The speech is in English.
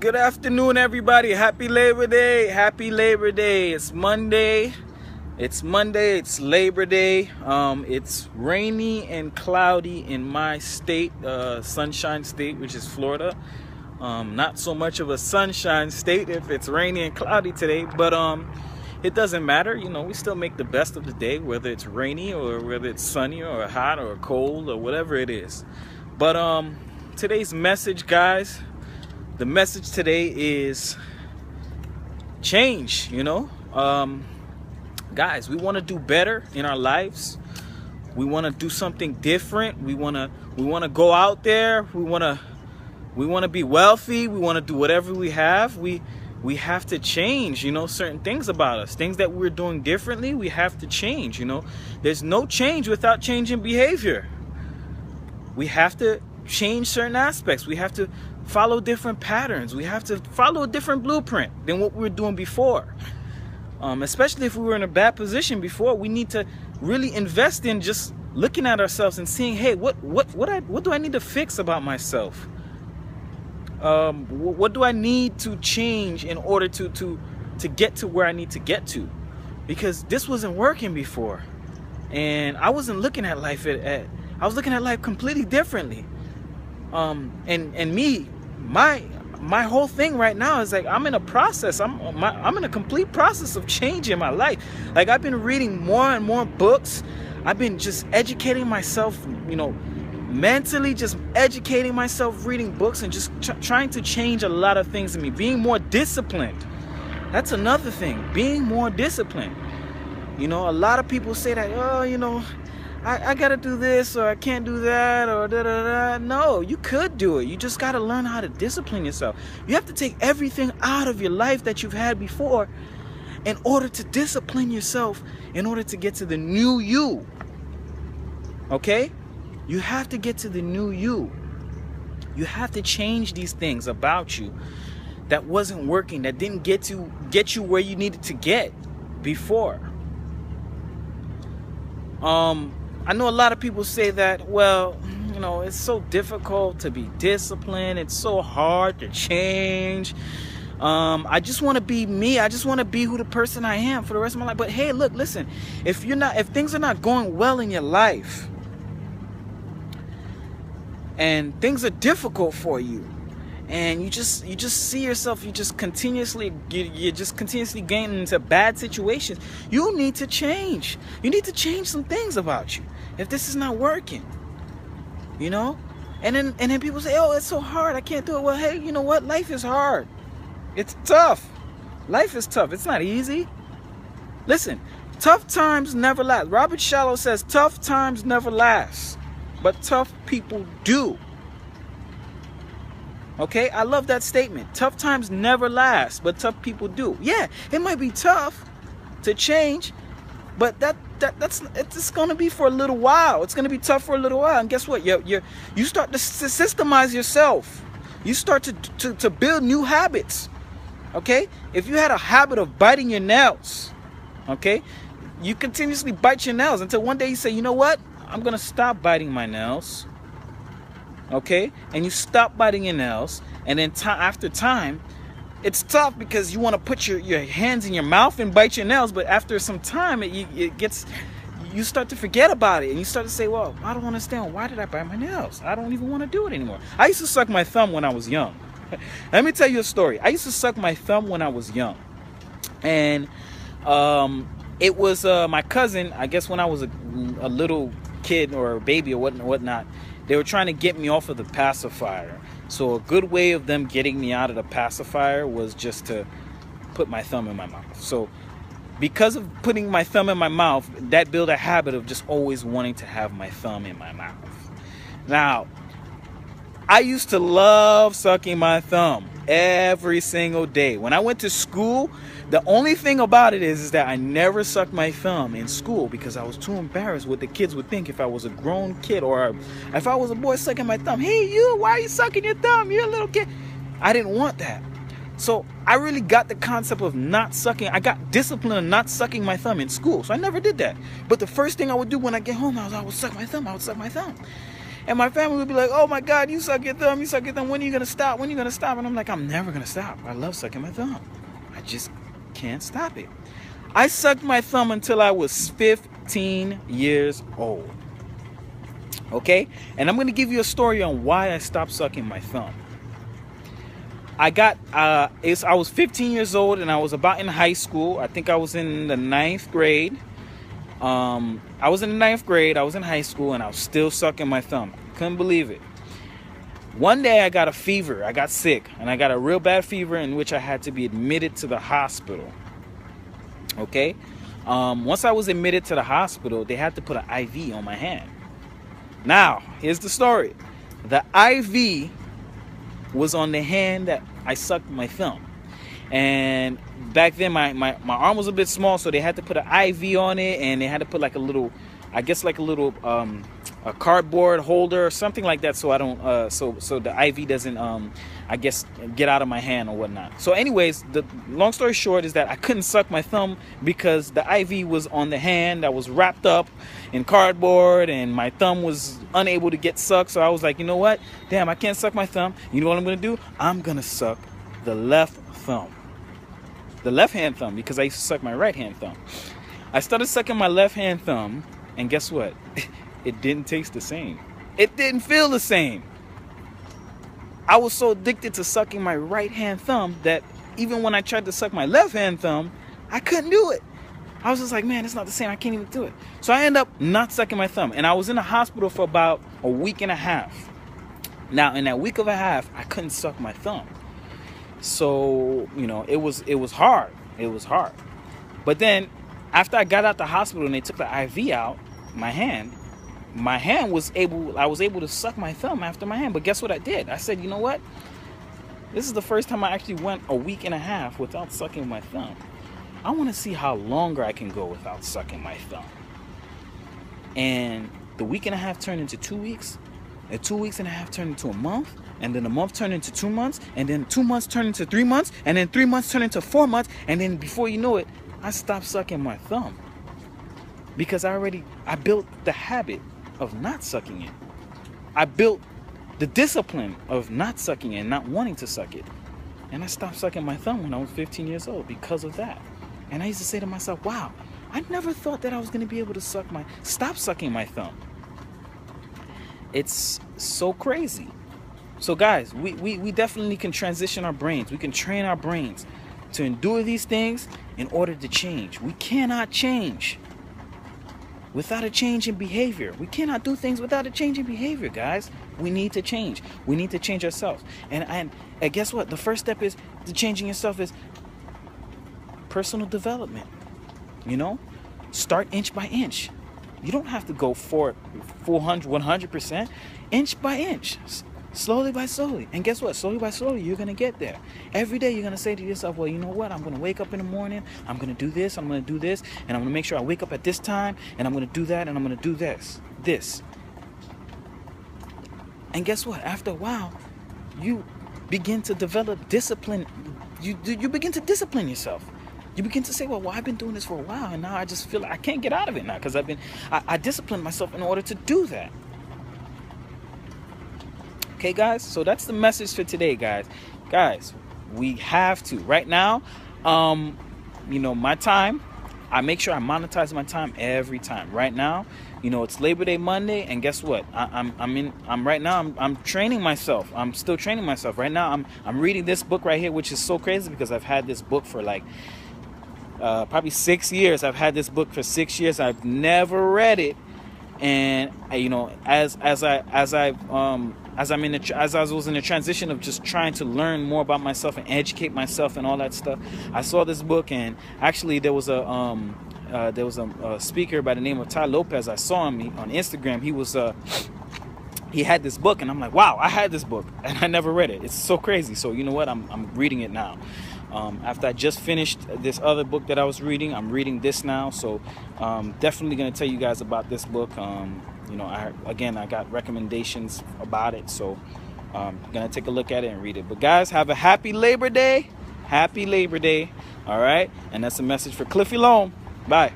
Good afternoon, everybody. Happy Labor Day. Happy Labor Day. It's Monday. It's Labor Day. It's rainy and cloudy in my state, Sunshine State, which is Florida. Not so much of a sunshine state if it's rainy and cloudy today, but it doesn't matter. You know, we still make the best of the day, whether it's rainy or whether it's sunny or hot or cold or whatever it is. But today's message, guys, the message today is change. Guys, we want to do better in our lives. We want to do something different. We want to go out there. We want to be wealthy. We want to do whatever we have. We have to change, certain things about us. Things that we're doing differently, we have to change, There's no change without changing behavior. We have to change certain aspects. We have to follow different patterns. We have to follow a different blueprint than what we were doing before. Especially if we were in a bad position before, we need to really invest in just looking at ourselves and seeing, hey, what do I need to fix about myself? What do I need to change in order to get to where I need to get to? Because this wasn't working before, and I wasn't looking at life I was looking at life completely differently. My whole thing right now is like I'm in a process. I'm in a complete process of changing my life. Like, I've been reading more and more books. I've been just educating myself, mentally, just educating myself, reading books, and just trying to change a lot of things in me. Being more disciplined. That's another thing. Being more disciplined. A lot of people say that, I gotta do this, or I can't do that, or da-da-da. No, you could do it. You just gotta learn how to discipline yourself. You have to take everything out of your life that you've had before in order to discipline yourself, in order to get to the new you. Okay? You have to get to the new you. You have to change these things about you that wasn't working, that didn't get you where you needed to get before. I know a lot of people say that, well, it's so difficult to be disciplined. It's so hard to change. I just want to be me. I just want to be who the person I am for the rest of my life. But hey, look, listen, if things are not going well in your life and things are difficult for you, and you just see yourself, you're just continuously getting into bad situations, you need to change. You need to change some things about you if this is not working. And then people say, oh, it's so hard, I can't do it. Well, hey, you know what? Life is hard. It's tough. Life is tough. It's not easy. Listen, tough times never last. Robert Shallow says tough times never last, but tough people do. Okay, I love that statement. Tough times never last, but tough people do. Yeah, it might be tough to change, but it's gonna be for a little while. It's gonna be tough for a little while, and guess what? You start to systemize yourself. You start to build new habits. Okay, if you had a habit of biting your nails, okay, you continuously bite your nails until one day you say, you know what? I'm gonna stop biting my nails. Okay, and you stop biting your nails, and then after time, it's tough because you want to put your hands in your mouth and bite your nails, but after some time, you start to forget about it, and you start to say, well, I don't understand, why did I bite my nails? I don't even want to do it anymore. I used to suck my thumb when I was young. Let me tell you a story. I used to suck my thumb when I was young, and it was my cousin, I guess when I was a little kid or a baby or whatnot. They were trying to get me off of the pacifier. So a good way of them getting me out of the pacifier was just to put my thumb in my mouth. So because of putting my thumb in my mouth, that built a habit of just always wanting to have my thumb in my mouth. Now, I used to love sucking my thumb every single day. When I went to school, the only thing about it is that I never sucked my thumb in school because I was too embarrassed what the kids would think if I was a grown kid, or if I was a boy sucking my thumb. Hey, you, why are you sucking your thumb? You're a little kid. I didn't want that. So I really got the concept of not sucking. I got disciplined of not sucking my thumb in school. So I never did that. But the first thing I would do when I get home, I would suck my thumb. I would suck my thumb. And my family would be like, oh my God, you suck your thumb, you suck your thumb. When are you going to stop? When are you going to stop? And I'm like, I'm never going to stop. I love sucking my thumb. I just can't stop it. I sucked my thumb until I was 15 years old. Okay? And I'm going to give you a story on why I stopped sucking my thumb. I was 15 years old and I was about in high school. I think I was in the 9th grade. I was in the 9th grade. I was in high school and I was still sucking my thumb. Couldn't believe it. One day I got a fever. I got sick and I got a real bad fever in which I had to be admitted to the hospital. Okay? Once I was admitted to the hospital, they had to put an IV on my hand. Now, here's the story. The IV was on the hand that I sucked my thumb. And back then my arm was a bit small, so they had to put an IV on it, and they had to put like a little, I guess like a little a cardboard holder or something like that, so I don't so the IV doesn't I guess get out of my hand or whatnot. So anyways, the long story short is that I couldn't suck my thumb because the IV was on the hand that was wrapped up in cardboard, and my thumb was unable to get sucked. So I was like, you know what? Damn, I can't suck my thumb. You know what I'm gonna do? I'm gonna suck the left thumb. The left hand thumb, because I used to suck my right hand thumb. I started sucking my left hand thumb, and guess what? It didn't taste the same. It didn't feel the same. I was so addicted to sucking my right hand thumb that even when I tried to suck my left hand thumb, I couldn't do it. I was just like, man, it's not the same. I can't even do it. So I ended up not sucking my thumb. And I was in the hospital for about a week and a half. Now, in that week and a half, I couldn't suck my thumb. So, you know, it was hard. It was hard. But then after I got out the hospital and they took the IV out, I was able to suck my thumb after my hand. But guess what I did? I said, you know what? This is the first time I actually went a week and a half without sucking my thumb. I want to see how longer I can go without sucking my thumb. And the week and a half turned into 2 weeks. And 2 weeks and a half turned into a month. And then a month turned into 2 months. And then 2 months turned into 3 months. And then 3 months turned into 4 months. And then before you know it, I stopped sucking my thumb. Because I built the habit of not sucking it. I built the discipline of not sucking it and not wanting to suck it. And I stopped sucking my thumb when I was 15 years old because of that. And I used to say to myself, wow, I never thought that I was going to be able to stop sucking my thumb. It's so crazy. So guys, we definitely can transition our brains. We can train our brains to endure these things in order to change. We cannot change without a change in behavior. We cannot do things without a change in behavior, guys. We need to change. We need to change ourselves. And guess what? The first step is to changing yourself is personal development. You know, start inch by inch. You don't have to go for 100%, inch by inch, slowly by slowly. And guess what? Slowly by slowly, you're going to get there. Every day, you're going to say to yourself, well, you know what? I'm going to wake up in the morning. I'm going to do this. I'm going to do this. And I'm going to make sure I wake up at this time. And I'm going to do that. And I'm going to do this. And guess what? After a while, you begin to develop discipline. You begin to discipline yourself. You begin to say, well, I've been doing this for a while, and now I just feel like I can't get out of it now because I disciplined myself in order to do that. Okay, guys? So that's the message for today, guys. Guys, we have to. Right now, you know, my time, I make sure I monetize my time every time. Right now, you know, it's Labor Day Monday, and guess what? I'm training myself. I'm still training myself. Right now, I'm reading this book right here, which is so crazy because I've had this book for like probably 6 years. I've had this book for 6 years. I've never read it, and you know, as I was in the transition of just trying to learn more about myself and educate myself and all that stuff, I saw this book, and actually there was a speaker by the name of Ty Lopez. I saw him on Instagram. He had this book, and I'm like, wow, I had this book and I never read it. It's so crazy. So you know what? I'm reading it now. After I just finished this other book that I was reading, I'm reading this now. So definitely going to tell you guys about this book. You know, I got recommendations about it. So I'm going to take a look at it and read it. But guys, have a happy Labor Day. Happy Labor Day. All right. And that's a message for Cliffy Loam. Bye.